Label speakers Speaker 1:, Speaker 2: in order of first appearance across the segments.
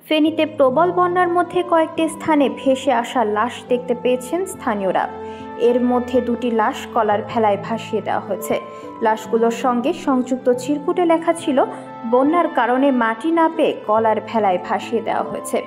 Speaker 1: ফেনীতে প্রবল বন্যার মধ্যে কয়েকটি স্থানে ভেসে আসা লাশ দেখতে পেয়েছেন স্থানীয়রা। এর মধ্যে দুটি লাশ কলার ভেলায় ভাসিয়ে দেওয়া হয়েছে। লাশগুলোর সঙ্গে সংযুক্ত চিরকুটে লেখা ছিল, বন্যার কারণে মাটি না পেয়ে কলার ভেলায় ভাসিয়ে দেওয়া হয়েছে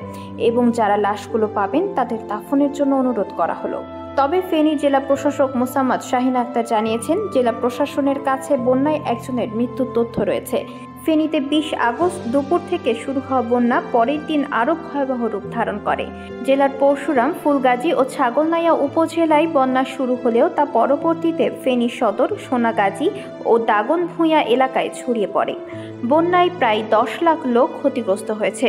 Speaker 1: এবং যারা লাশগুলো পাবেন তাদের দাফনের জন্য অনুরোধ করা হলো। তবে ফেনী জেলা প্রশাসক মোসাম্মদ শাহিন আক্তার জানিয়েছেন, জেলা প্রশাসনের কাছে বন্যায় একজনের মৃত্যুর তথ্য রয়েছে। ফেনীতে 20 আগস্ট দুপুর থেকে শুরু হওয়া বন্যা পরের দিন আরও ভয়াবহ রূপ ধারণ করে। জেলার পরশুরাম, ফুলগাজী ও ছাগলনাইয়া উপজেলায় বন্যা শুরু হলেও তা পরবর্তীতে ফেনী সদর, সোনাগাজী ও দাগনভূঞা এলাকায় ছড়িয়ে পড়ে। বন্যায় প্রায় 10 লাখ লোক ক্ষতিগ্রস্ত হয়েছে।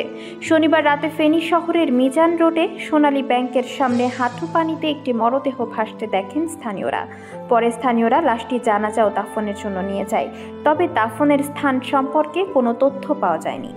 Speaker 1: শনিবার রাতে ফেনী শহরের মিজান রোডে সোনালী ব্যাংকের সামনে হাঁটু পানিতে একটি মরদেহ ভাসতে দেখেন স্থানীয়রা। পরে স্থানীয়রা লাশটি জানাজা ও দাফনের জন্য নিয়ে যায়, তবে দাফনের স্থান সম্পর্কে কোনো তথ্য পাওয়া যায়নি।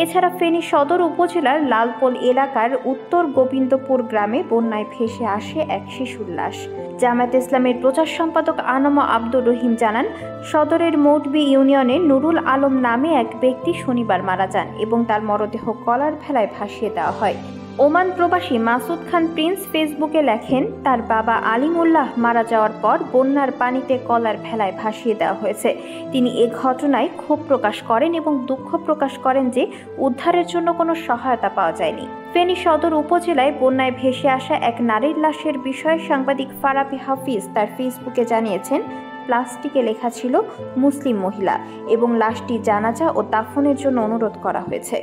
Speaker 1: এছাড়া ফেনী সদর উপজেলার লালপোল এলাকার উত্তর গোবিন্দপুর গ্রামে বন্যায় ভেসে আসে এক শিশুর লাশ। জামায়াতে ইসলামের প্রচার সম্পাদক আনম আব্দুর রহিম জানান, সদরের মৌটবি ইউনিয়নে নুরুল আলম নামে এক ব্যক্তি শনিবার মারা যান এবং তার মরদেহ কলার ভেলায় ভাসিয়ে দেওয়া হয়। ওমান প্রবাসী মাসুদ খান প্রিন্স ফেসবুকে লেখেন, তার বাবা আলিমুল্লাহ মারা যাওয়ার পর বন্যার পানিতে কলার ভেলায় ভাসিয়ে দেওয়া হয়েছে। তিনি এ ঘটনায় ক্ষোভ প্রকাশ করেন এবং দুঃখ প্রকাশ করেন যে উদ্ধারের জন্য কোনো সহায়তা পাওয়া যায়নি। ফেনী সদর উপজেলায় বন্যায় ভেসে আসা এক নারীর লাশের বিষয়ে সাংবাদিক ফারাবি হাফিজ তার ফেসবুকে জানিয়েছেন, প্লাস্টিকে লেখা ছিল মুসলিম মহিলা এবং লাশটি জানাজা ও দাফনের জন্য অনুরোধ করা হয়েছে।